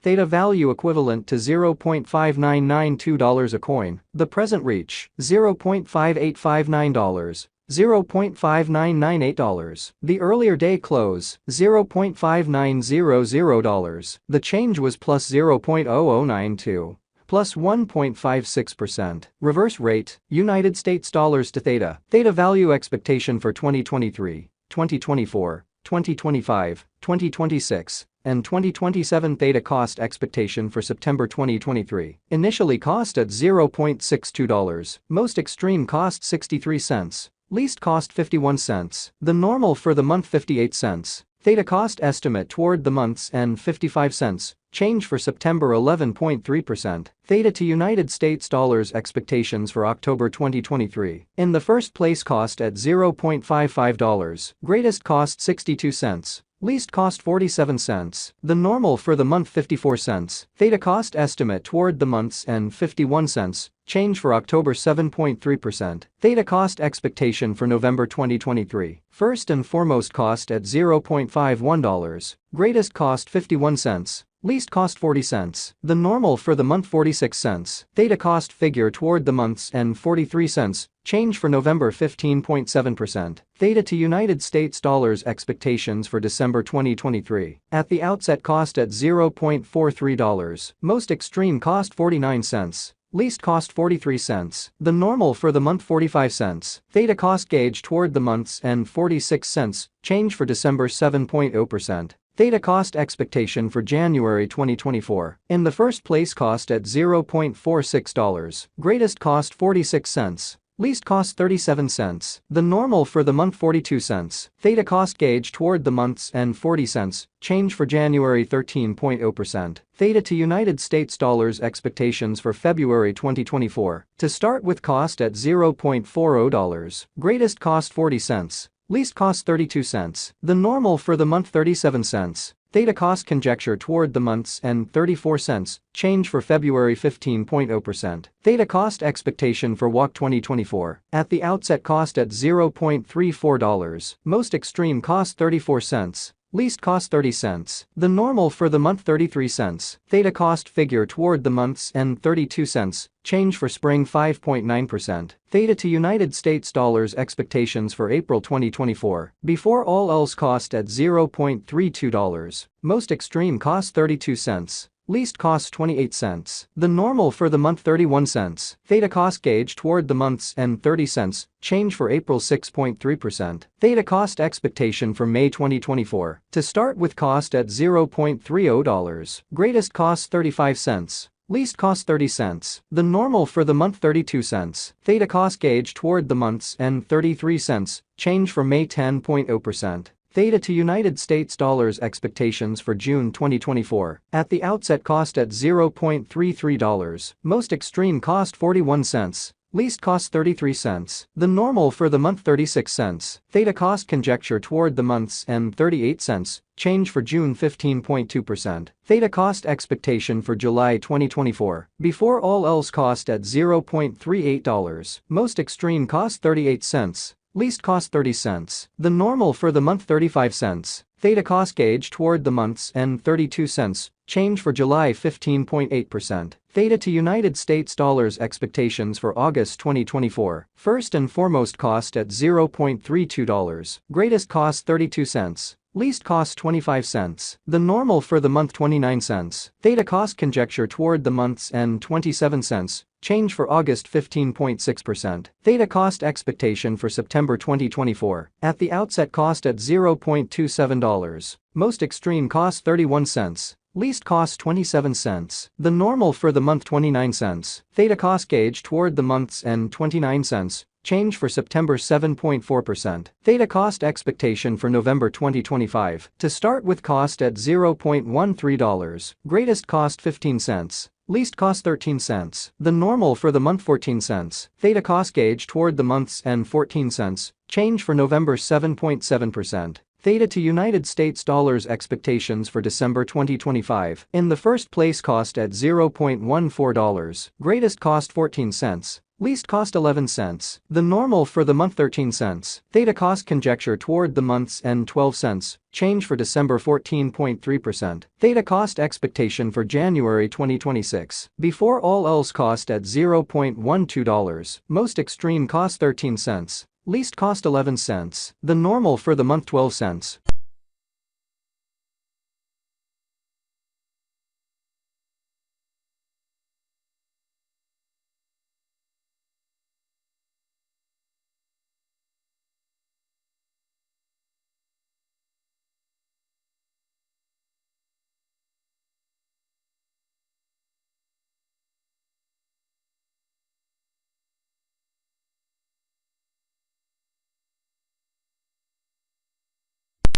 Theta value equivalent to $0.5992 a coin. The present reach, $0.5859. $0.5998. The earlier day close, $0.5900. The change was plus 0.0092. Plus 1.56%. Reverse rate, United States dollars to Theta. Theta value expectation for 2023, 2024, 2025, 2026, and 2027. Theta cost expectation for September 2023. Initially cost at $0.62. Most extreme cost 63 cents. Least cost 51 cents. The normal for the month 58 cents. Theta cost estimate toward the month's end 55 cents. Change for September 11.3%. Theta to United States dollars expectations for October 2023. In the first place cost at $0.55. Greatest cost 62 cents. Least cost 47 cents. The normal for the month 54 cents. Theta cost estimate toward the month's end 51 cents. Change for October 7.3%. Theta cost expectation for November 2023. First and foremost cost at $0.51. Greatest cost 51 cents. Least cost 40 cents. The normal for the month 46 cents. Theta cost figure toward the month's end 43 cents. Change for November 15.7%. Theta to United States dollars expectations for December 2023. At the outset cost at $0.43. Most extreme cost 49 cents. Least cost 43 cents. The normal for the month 45 cents. Theta cost gauge toward the month's end 46 cents. Change for December 7.0%. Theta cost expectation for January 2024. In the first place cost at $0.46. Greatest cost 46 cents. Least cost 37 cents. The normal for the month 42 cents. Theta cost gauge toward the month's end 40 cents. Change for January 13.0%. Theta to United States dollars expectations for February 2024. To start with cost at $0.40. Greatest cost 40 cents. Least cost 32 cents. The normal for the month 37 cents. Theta cost conjecture toward the month's end 34 cents. Change for February 15.0%. Theta cost expectation for WOC 2024. At the outset cost at $0.34. Most extreme cost 34 cents. Least cost 30 cents. The normal for the month 33 cents. Theta cost figure toward the month's end 32 cents. Change for spring 5.9%. Theta to United States dollars expectations for April 2024. Before all else cost at $0.32. Most extreme cost 32 cents. Least cost 28 cents. The normal for the month 31 cents. Theta cost gauge toward the month's end 30 cents. Change for April 6.3%. Theta cost expectation for May 2024. To start with cost at $0.30. Greatest cost 35 cents. Least cost 30 cents. The normal for the month 32 cents. Theta cost gauge toward the month's end 33 cents. Change for May 10.0%. Theta to United States dollars expectations for June 2024. At the outset cost at $0.33. Most extreme cost 41 cents. Least cost 33 cents. The normal for the month 36 cents. Theta cost conjecture toward the month's end 38 cents. Change for June 15.2%. Theta cost expectation for July 2024. Before all else cost at $0.38. Most extreme cost 38 cents. Least cost 30 cents. The normal for the month 35 cents. Theta cost gauge toward the month's end 32 cents. Change for July 15.8%. Theta to United States dollars expectations for August 2024. First and foremost cost at $0.32. Greatest cost 32 cents. Least cost 25 cents. The normal for the month 29 cents. Theta cost conjecture toward the month's end 27 cents. Change for August 15.6%. Theta cost expectation for September 2024. At the outset cost at $0.27. Most extreme cost 31 cents. Least cost 27 cents. The normal for the month 29 cents. Theta cost gauge toward the month's end 29 cents. Change for September 7.4%. Theta cost expectation for November 2025. To start with cost at $0.13. Greatest cost 15 cents. Least cost 13 cents. The normal for the month 14 cents. Theta cost gauge toward the month's end 14 cents. Change for November 7.7%. Theta to United States dollars expectations for December 2025. In the first place cost at $0.14. Greatest cost 14 cents. Least cost 11 cents. The normal for the month 13 cents. Theta cost conjecture toward the month's end 12 cents. Change for December 14.3%. Theta cost expectation for January 2026. Before all else cost at $0.12. Most extreme cost 13 cents. Least cost 11 cents. The normal for the month 12 cents.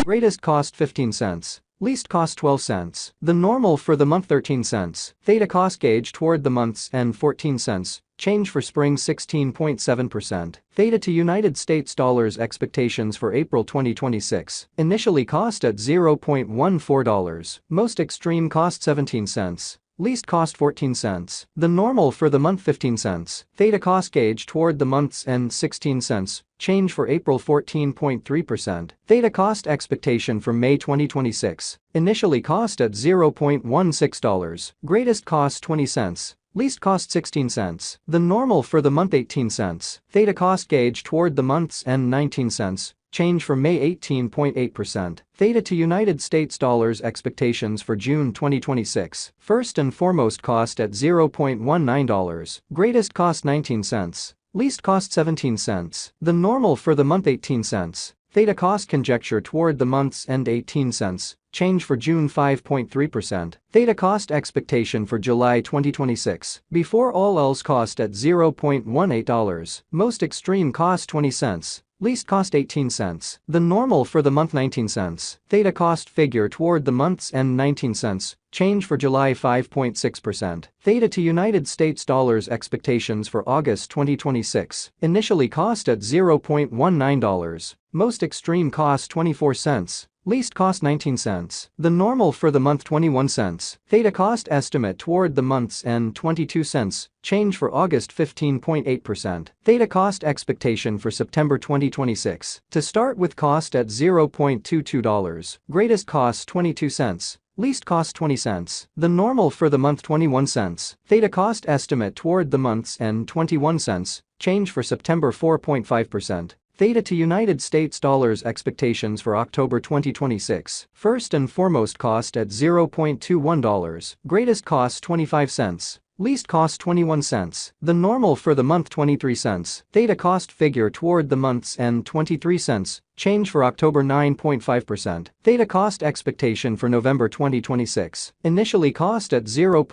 Greatest cost 15 cents. Least cost 12 cents. The normal for the month 13 cents. Theta cost gauge toward the month's end 14 cents. Change for spring 16.7%. Theta to United States dollars expectations for April 2026. Initially cost at $0.14. Most extreme cost 17 cents. Least cost 14 cents. The normal for the month 15 cents. Theta cost gauge toward the month's end 16 cents. Change for April 14.3%. Theta cost expectation for May 2026. Initially cost at $0.16. Greatest cost 20 cents. Least cost 16 cents. The normal for the month 18 cents. Theta cost gauge toward the month's end 19 cents. Change for May 18.8%. Theta to United States dollars expectations for June 2026. First and foremost cost at $0.19. Greatest cost 19 cents. Least cost 17 cents. The normal for the month 18 cents. Theta cost conjecture toward the month's end 18 cents. Change for June 5.3%. Theta cost expectation for July 2026. Before all else cost at $0.18. Most extreme cost 20 cents. Least cost 18 cents. The normal for the month 19 cents. Theta cost figure toward the month's end 19 cents. Change for July 5.6%. Theta to United States dollars expectations for August 2026. Initially cost at $0.19. Most extreme cost 24 cents. Least cost 19 cents. The normal for the month 21 cents. Theta cost estimate toward the month's end 22 cents. Change for August 15.8%. Theta cost expectation for September 2026. To start with cost at $0.22. Greatest cost 22 cents. Least cost 20 cents. The normal for the month 21 cents. Theta cost estimate toward the month's end 21 cents. Change for September 4.5%. Theta to United States dollars expectations for October 2026. First and foremost cost at $0.21. Greatest cost 25 cents. Least cost 21 cents. The normal for the month 23 cents. Theta cost figure toward the month's end 23 cents. Change for October 9.5%. Theta cost expectation for November 2026. Initially cost at $0.